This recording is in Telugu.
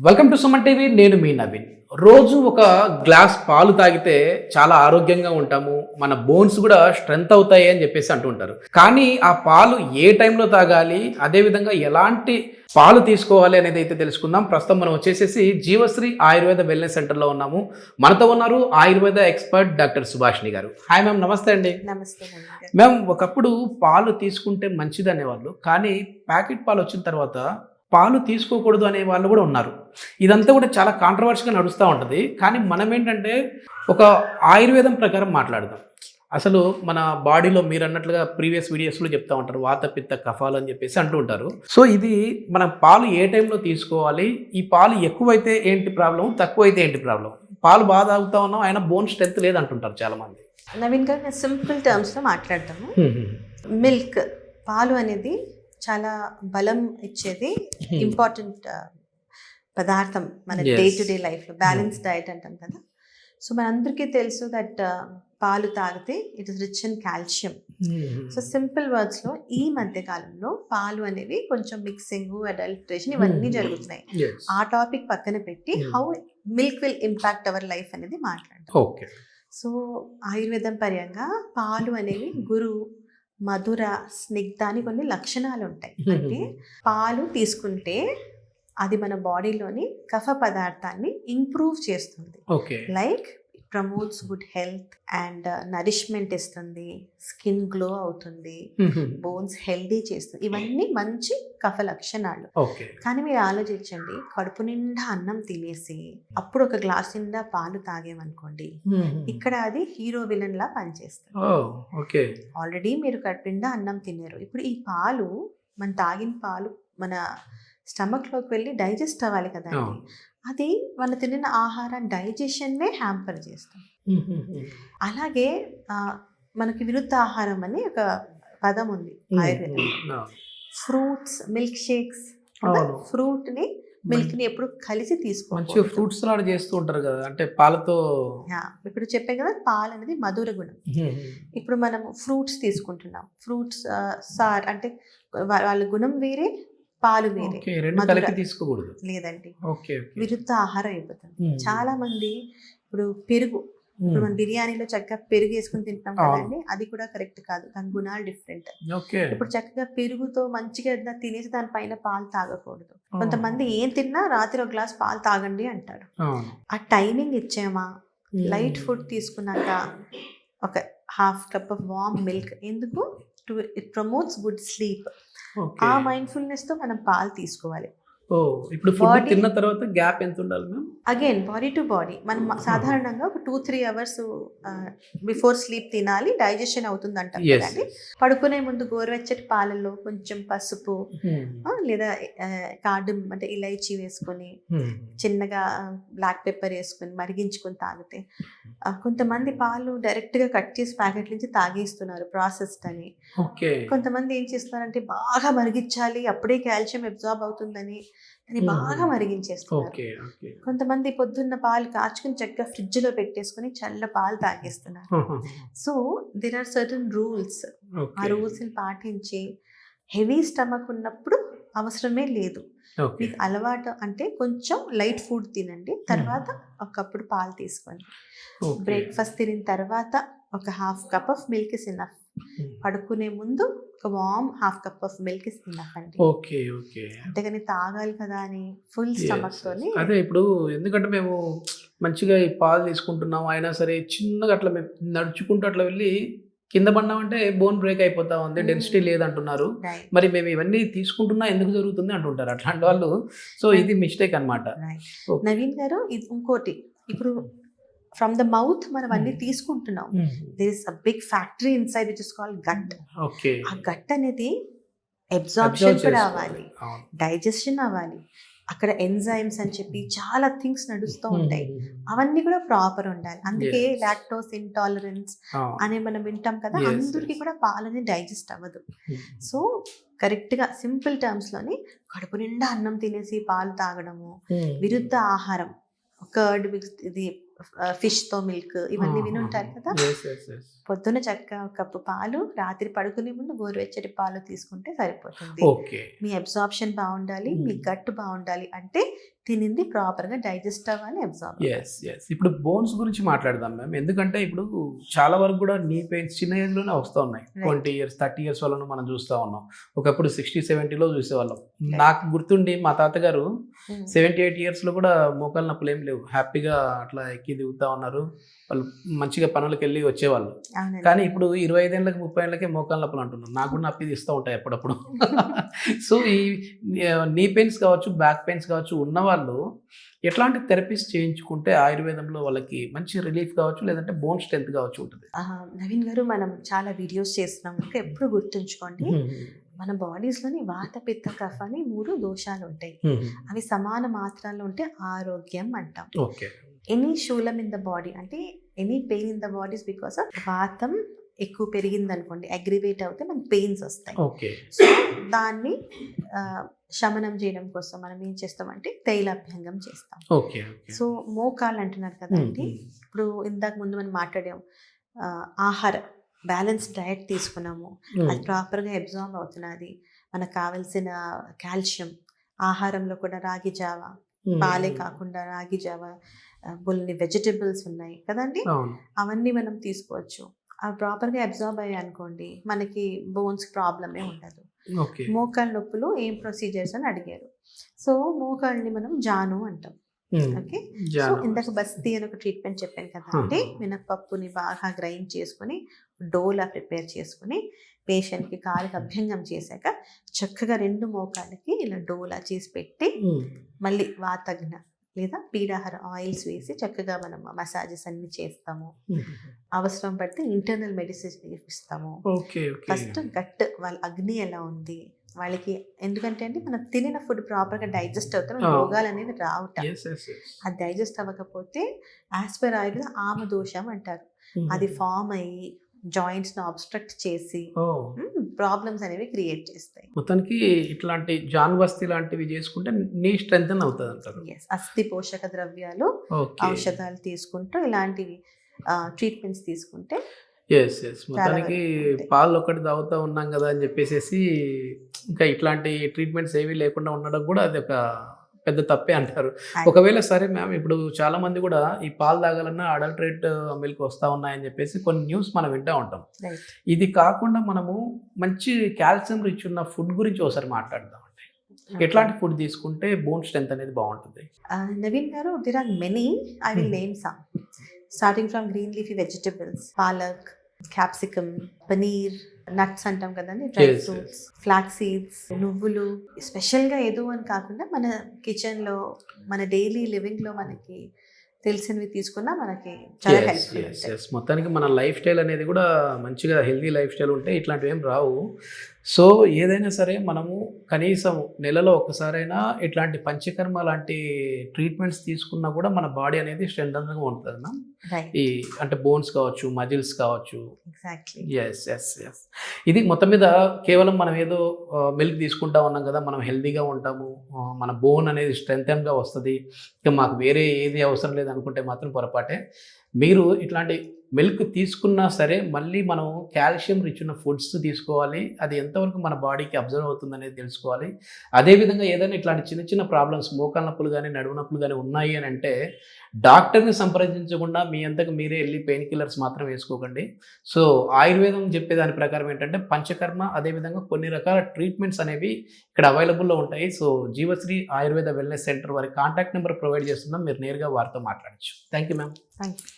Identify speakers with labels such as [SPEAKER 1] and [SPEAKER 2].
[SPEAKER 1] Welcome to Suman TV. నేను మీ నవీన్. రోజు ఒక గ్లాస్ పాలు తాగితే చాలా ఆరోగ్యంగా ఉంటాము, మన బోన్స్ కూడా స్ట్రెంగ్త్ అవుతాయి అని చెప్పేసి అంటుంటారు. కానీ ఆ పాలు ఏ టైంలో తాగాలి, అదేవిధంగా ఎలాంటి పాలు తీసుకోవాలి అనేది అయితే తెలుసుకుందాం. ప్రస్తుతం మనం వచ్చేసేసి జీవశ్రీ ఆయుర్వేద వెల్నెస్ సెంటర్లో ఉన్నాము. మనతో ఉన్నారు ఆయుర్వేద ఎక్స్పర్ట్ డాక్టర్ సుభాషిణి గారు. హాయ్ మ్యామ్, నమస్తే అండి.
[SPEAKER 2] నమస్తే
[SPEAKER 1] మ్యామ్, ఒకప్పుడు పాలు తీసుకుంటే మంచిది అనేవాళ్ళు, కానీ ప్యాకెట్ పాలు వచ్చిన తర్వాత పాలు తీసుకోకూడదు అనే వాళ్ళు కూడా ఉన్నారు. ఇదంతా కూడా చాలా కాంట్రవర్షియల్గా నడుస్తూ ఉంటుంది. కానీ మనం ఏంటంటే ఒక ఆయుర్వేదం ప్రకారం మాట్లాడదాం. అసలు మన బాడీలో మీరు అన్నట్లుగా ప్రీవియస్ వీడియోస్లో చెప్తా ఉంటారు వాత పిత్త కఫాలు అని చెప్పేసి అంటూ ఉంటారు. సో ఇది మనం పాలు ఏ టైంలో తీసుకోవాలి, ఈ పాలు ఎక్కువైతే ఏంటి ప్రాబ్లం, తక్కువైతే ఏంటి ప్రాబ్లం, పాలు బాగా తాగుతా ఉన్నాం ఆయన బోన్ స్ట్రెంత్ లేదంటుంటారు చాలామంది.
[SPEAKER 2] నవీన్ గారు, నేను సింపుల్ టర్మ్స్లో మాట్లాడతాము. మిల్క్, పాలు అనేది చాలా బలం ఇచ్చేది ఇంపార్టెంట్ పదార్థం మన డే టు డే లైఫ్లో. బ్యాలెన్స్ డైట్ అంటాం కదా. సో మనందరికీ తెలుసు దట్ పాలు తాగితే it is rich in calcium. So simple వర్డ్స్లో ఈ మధ్య కాలంలో పాలు అనేవి కొంచెం మిక్సింగ్, అడల్ట్రేషన్ ఇవన్నీ జరుగుతున్నాయి. ఆ టాపిక్ పక్కన పెట్టి how milk will impact our life అనేది మాట్లాడతాం. సో ఆయుర్వేదం పరంగా పాలు అనేవి గురు, మధుర, స్నిగ్ధ అని కొన్ని లక్షణాలు ఉంటాయి. అంటే పాలు తీసుకుంటే అది మన బాడీలోని కఫ పదార్థాన్ని ఇంప్రూవ్ చేస్తుంది. Like promotes good health and nourishment ఇస్తుంది, స్కిన్ గ్లో అవుతుంది, బోన్స్ హెల్దీ చేస్తుంది. ఇవన్నీ మంచి కఫ లక్షణాలు. కానీ మీరు ఆలోచించండి, కడుపు నిండా అన్నం తినేసి అప్పుడు ఒక గ్లాస్ నిండా పాలు తాగేమనుకోండి, ఇక్కడ అది హీరో విలన్ లా పనిచేస్తుంది. ఆల్రెడీ మీరు కడుపు నిండా అన్నం తిన్నారు, ఇప్పుడు ఈ పాలు మన తాగిన పాలు మన స్టమక్ లోకి వెళ్ళి డైజెస్ట్ అవ్వాలి కదండి. అది మన తినిన ఆహారం డైజెషన్నే హ్యాంపర్ చేస్తాం. అలాగే మనకి విరుద్ధ ఆహారం అని ఒక పదం ఉంది ఆయుర్వేదంలో. ఫ్రూట్స్, మిల్క్ షేక్స్, ఫ్రూట్ ని మిల్క్ ని ఎప్పుడు కలిసి తీసుకోవాలి.
[SPEAKER 1] ఫ్రూట్స్ చేస్తూ ఉంటారు కదా, అంటే పాలతో.
[SPEAKER 2] ఇప్పుడు చెప్పాం కదా, పాలు అనేది మధుర గుణం. ఇప్పుడు మనం ఫ్రూట్స్ తీసుకుంటున్నాం, ఫ్రూట్స్ సార్ అంటే వాళ్ళ గుణం వేరే, పాలు వేరే,
[SPEAKER 1] తీసుకోకూడదు
[SPEAKER 2] లేదండి, విరుద్ధ ఆహారం అయిపోతుంది. చాలా మంది ఇప్పుడు పెరుగు, ఇప్పుడు మనం బిర్యానీలో చక్కగా పెరుగు వేసుకుని తింటాం కదండి, అది కూడా కరెక్ట్ కాదు, దాని గుణాలు డిఫరెంట్. ఇప్పుడు చక్కగా పెరుగుతో మంచిగా తినేసి దానిపైన పాలు తాగకూడదు. కొంతమంది ఏం తిన్నా రాత్రి ఒక గ్లాస్ పాలు తాగండి అంటారు. ఆ టైమింగ్ ఇచ్చామా, లైట్ ఫుడ్ తీసుకున్నాక ఒక half cup of warm milk, ఎందుకు, ఇట్ ప్రమోట్స్ గుడ్ స్లీప్. ఆ మైండ్ఫుల్నెస్ తో మనం పాలు తీసుకోవాలి.
[SPEAKER 1] ఇప్పుడు ఫుడ్ తిన్న తర్వాత గ్యాప్ ఎంత ఉండాలి ma'am?
[SPEAKER 2] Again body to body. మనం సాధారణంగా ఒక 2-3 hours బిఫోర్ స్లీప్ తినాలి, డైజెషన్ అవుతుంది అంటాం కదండి. పడుకునే ముందు గోరువెచ్చటి పాలలో కొంచెం పసుపు లేదా కార్డమ్ అంటే ఇలైచీ వేసుకొని చిన్నగా బ్లాక్ పెప్పర్ వేసుకొని మరిగించుకొని తాగితే, కొంతమంది పాలు డైరెక్ట్ గా కట్ చేసి ప్యాకెట్ నుంచి తాగేస్తున్నారు ప్రాసెస్డ్ అని. కొంతమంది ఏం చేస్తున్నారంటే బాగా మరిగించాలి, అప్పుడే కాల్షియం అబ్జార్బ్ అవుతుందని అని బాగా మరిగించేస్తున్నారు. కొంతమంది పొద్దున్న పాలు కాచుకుని చక్కగా ఫ్రిడ్జ్ లో పెట్టేసుకుని చల్ల పాలు తాగేస్తున్నారు. So there are certain rules. ఆ రూల్స్ ని పాటించి హెవీ స్టమక్ ఉన్నప్పుడు అవసరమే లేదు. మీకు అలవాటు అంటే కొంచెం లైట్ ఫుడ్ తినండి, తర్వాత ఒకప్పుడు పాలు తీసుకోండి. బ్రేక్ఫాస్ట్ తినిన తర్వాత ఒక half cup of milk is enough. పడుకునే ముందు ఒక warm half cup of milk is enough అండి. అంతేగాని తాగాలి కదా అని ఫుల్ స్టమక్ తోని.
[SPEAKER 1] అదే ఇప్పుడు ఎందుకంటే మేము మంచిగా ఈ పాలు తీసుకుంటున్నాం, అయినా సరే చిన్నగా అట్లా మేము నడుచుకుంటూ అట్లా వెళ్ళి కింద పడినామంటే బోన్ బ్రేక్ అయిపోతా ఉంది, డెన్సిటీ లేదంటున్నారు. మరి మేము ఇవన్నీ తీసుకుంటున్నా ఎందుకు జరుగుతుంది అంటుంటారు అట్లాంటి వాళ్ళు. సో ఇది మిస్టేక్ అన్నమాట.
[SPEAKER 2] నవీన్ గారు, ఇది ఇంకోటి, ఇప్పుడు ఫ్రమ్ ద మౌత్ మనం అన్ని తీసుకుంటున్నాం. There is a big factory inside which is called gut. ఆ గట్ అనేది అబ్జార్ప్షన్ కూడా అవ్వాలి, డైజెషన్ అవ్వాలి, అక్కడ ఎంజైమ్స్ అని చెప్పి చాలా థింగ్స్ నడుస్తూ ఉంటాయి, అవన్నీ కూడా ప్రాపర్ ఉండాలి. అందుకే లాక్టోస్ ఇంటాలరెన్స్ అని మనం వింటాం కదా, అందరికి కూడా పాలని డైజెస్ట్ అవ్వదు. సో కరెక్ట్గా సింపుల్ టర్మ్స్లోని కడుపు నిండా అన్నం తినేసి పాలు తాగడము, విరుద్ధ ఆహారం, కర్డ్, ఇది ఫిష్ తో మిల్క్, ఇవన్నీ వినుంటారు కదా. పొద్దున్న చక్కగా ఒక కప్పు పాలు, రాత్రి పడుకునే ముందు గోరువెచ్చటి పాలు తీసుకుంటే సరిపోతుంది. మీ అబ్జార్ప్షన్ బాగుండాలి, మీ గట్ బాగుండాలి అంటే తినింది ప్రాపర్గా డైజెస్ట్ అవ్వాలి, అబ్జార్బ్.
[SPEAKER 1] ఎస్ ఇప్పుడు బోన్స్ గురించి మాట్లాడదాం మ్యామ్. ఎందుకంటే ఇప్పుడు చాలా వరకు కూడా నీ పెయిన్స్ చిన్న ఏజ్లోనే వస్తూ ఉన్నాయి. 20 ఇయర్స్ 30 ఇయర్స్ వాళ్ళను మనం చూస్తూ ఉన్నాం. ఒకప్పుడు 60-70లో చూసేవాళ్ళం. నాకు గుర్తుండి మా తాతగారు 78 ఇయర్స్లో కూడా మోకాలు నొప్పులు ఏం లేవు, హ్యాపీగా అట్లా ఎక్కి దిగుతూ ఉన్నారు. వాళ్ళు మంచిగా పనులకు వెళ్ళి వచ్చేవాళ్ళు. కానీ ఇప్పుడు 25 ఏళ్ళకి 30 ఏళ్ళకే మోకాలు నొప్పులు అంటున్నారు. నాకు కూడా నొప్పి తీస్తూ ఉంటాయి అప్పుడప్పుడు. సో ఈ నీ పెయిన్స్ కావచ్చు, బ్యాక్ పెయిన్స్ కావచ్చు ఉన్నవాళ్ళు ఎట్లాంటి థెరపీస్ చేయించుకుంటే ఆయుర్వేదంలో వాళ్ళకి మంచి రిలీఫ్ కావచ్చు, లేదంటే బోన్ స్ట్రెంత్ కావచ్చు ఉంటుంది?
[SPEAKER 2] నవీన్ గారు, మనం చాలా వీడియోస్ చేస్తున్నాం కనుక ఎప్పుడు గుర్తుంచుకోండి, మన బాడీస్లోని వాత పిత్త కఫ అని 3 దోషాలు ఉంటాయి. అవి సమాన మాత్రాల్లో ఉంటే ఆరోగ్యం అంటాం.
[SPEAKER 1] ఓకే.
[SPEAKER 2] ఎనీ శూలం ఇన్ ద బాడీ అంటే any pain in the bodies because of వాతం ఎక్కువ పెరిగింది అనుకోండి, అగ్రివేట్ అవుతే మనకి పెయిన్స్ వస్తాయి.
[SPEAKER 1] ఓకే.
[SPEAKER 2] సో దాన్ని శమనం చేయడం కోసం మనం ఏం చేస్తామంటే తైలాభ్యంగం చేస్తాం.
[SPEAKER 1] ఓకే.
[SPEAKER 2] సో మోకాళ్ళు అంటున్నారు కదండి, ఇప్పుడు ఇందాక ముందు మనం మాట్లాడాం, ఆహార బ్యాలెన్స్ డయట్ తీసుకున్నాము, అది ప్రాపర్గా అబ్జార్బ్ అవుతున్నది, మనకు కావాల్సిన కాల్షియం ఆహారంలో కూడా రాగి జావ, పాలే కాకుండా రాగి జావ, కొన్ని వెజిటబుల్స్ ఉన్నాయి కదండి, అవన్నీ మనం తీసుకోవచ్చు. అవి ప్రాపర్గా అబ్జార్బ్ అయ్యాయి అనుకోండి, మనకి బోన్స్ ప్రాబ్లమే ఉండదు. మోకాళ్ళ నొప్పులు ఏం ప్రొసీజర్స్ అని అడిగారు. సో మోకాళ్ళని మనం జాను అంటాం. ఓకే. సో ఇందాక బస్తీ అని ఒక ట్రీట్మెంట్ చెప్పాను కదా అంటే, మినపప్పుని బాగా గ్రైండ్ చేసుకుని డోలా ప్రిపేర్ చేసుకుని పేషెంట్కి కాలుకి అభ్యంగం చేశాక చక్కగా 2 మోకాళ్ళకి ఇలా డోలా చేసి పెట్టి మళ్ళీ వాతజ్ఞ లేదా పీడాహార ఆయిల్స్ వేసి చక్కగా మనం మసాజెస్ అన్ని చేస్తాము. అవసరం పడితే ఇంటర్నల్ మెడిసిన్స్ ఇస్తాము. ఫస్ట్ గట్ వాళ్ళ అగ్ని ఎలా ఉంది వాళ్ళకి, ఎందుకంటే అంటే మనం తినిన ఫుడ్ ప్రాపర్గా డైజెస్ట్ అవుతాం, రోగాలు అనేవి రావట. అది డైజెస్ట్ అవ్వకపోతే యాజ్ పర్ ఆయుర్వేద ఆమదోషం అంటారు, అది ఫామ్ అయ్యి జాయింట్స్ ను అబ్స్ట్రక్ట్ చేసి ప్రాబ్లమ్స్ అనేవి క్రియేట్ చేస్తాయి.
[SPEAKER 1] మొత్తానికి ఇట్లాంటి జాన్బస్తీ లాంటివి చేసుకుంటే నీ స్ట్రెంత్ అవుతుంది అంటారు.
[SPEAKER 2] అస్థి పోషక ద్రవ్యాలు, ఔషధాలు తీసుకుంటూ ఇలాంటివి ట్రీట్మెంట్స్ తీసుకుంటే
[SPEAKER 1] మొత్తానికి పాలు ఒకటి తాగుతూ ఉన్నాం కదా అని చెప్పేసి ఇంకా ఇట్లాంటి ట్రీట్మెంట్స్ ఏవి లేకుండా ఉండడం కూడా అది ఒక పెద్ద తప్పే అంటారు. ఒకవేళ సరే మ్యామ్, ఇప్పుడు చాలా మంది కూడా ఈ పాలు తాగాలన్నా అడల్టరేట్ మిల్క్ వస్తూ ఉన్నాయని చెప్పేసి కొన్ని న్యూస్ మనం వింటూ ఉంటాం. ఇది కాకుండా మనము మంచి కాల్షియం రిచ్ ఉన్న ఫుడ్ గురించి ఒకసారి మాట్లాడదాం. అంటే ఎట్లాంటి ఫుడ్ తీసుకుంటే బోన్ స్ట్రెంత్ అనేది బాగుంటుంది?
[SPEAKER 2] నవీన్ గారు, there are many, I will name some. Starting from green leafy vegetables, palak, capsicum, paneer, nuts అంటాం కదండి, డ్రై ఫ్రూట్స్, ఫ్లాక్స్ సీడ్స్, నువ్వులు. స్పెషల్గా ఏదో అని కాకుండా మన కిచెన్లో మన డైలీ లివింగ్లో మనకి తెలిసినవి తీసుకున్నా మనకి చాలా హెల్ప్ఫుల్.
[SPEAKER 1] మొత్తానికి మన లైఫ్ స్టైల్ అనేది కూడా మంచిగా హెల్తీ లైఫ్ స్టైల్ ఉంటే ఇట్లాంటివి ఏం రావు. సో ఏదైనా సరే మనము కనీసం నెలలో ఒకసారైనా ఇట్లాంటి పంచకర్మ లాంటి ట్రీట్మెంట్స్ తీసుకున్నా కూడా మన బాడీ అనేది స్ట్రెంగ్గా ఉంటుంది. ఈ అంటే బోన్స్ కావచ్చు, మజిల్స్ కావచ్చు. ఎస్ ఇది మొత్తం మీద కేవలం మనం ఏదో మిల్క్ తీసుకుంటా ఉన్నాం కదా, మనం హెల్తీగా ఉంటాము, మన బోన్ అనేది స్ట్రెంగ్గా వస్తుంది, ఇక మాకు వేరే ఏది అవసరం లేదు అనుకుంటే మాత్రం పొరపాటే. మీరు ఇట్లాంటి మిల్క్ తీసుకున్నా సరే మళ్ళీ మనం కాల్షియం రిచ్ ఉన్న ఫుడ్స్ తీసుకోవాలి. అది ఎంతవరకు మన బాడీకి అబ్జర్వ్ అవుతుంది అనేది తెలుసుకోవాలి. అదేవిధంగా ఏదైనా ఇట్లాంటి చిన్న చిన్న ప్రాబ్లమ్స్, మోకాళ్ళ నొప్పులు కానీ నడుము నొప్పులు కానీ ఉన్నాయి అని అంటే డాక్టర్ని సంప్రదించకుండా మీ అంతకు మీరే వెళ్ళి పెయిన్ కిల్లర్స్ మాత్రం వేసుకోకండి. సో ఆయుర్వేదం చెప్పేదాని ప్రకారం ఏంటంటే పంచకర్మ, అదేవిధంగా కొన్ని రకాల ట్రీట్మెంట్స్ అనేవి ఇక్కడ అవైలబుల్లో ఉంటాయి. సో జీవశ్రీ ఆయుర్వేద వెల్నెస్ సెంటర్ వారి కాంటాక్ట్ నెంబర్ ప్రొవైడ్ చేస్తున్నాం, మీరు నేరుగా వారితో మాట్లాడచ్చు. Thank you ma'am.
[SPEAKER 2] Thank you.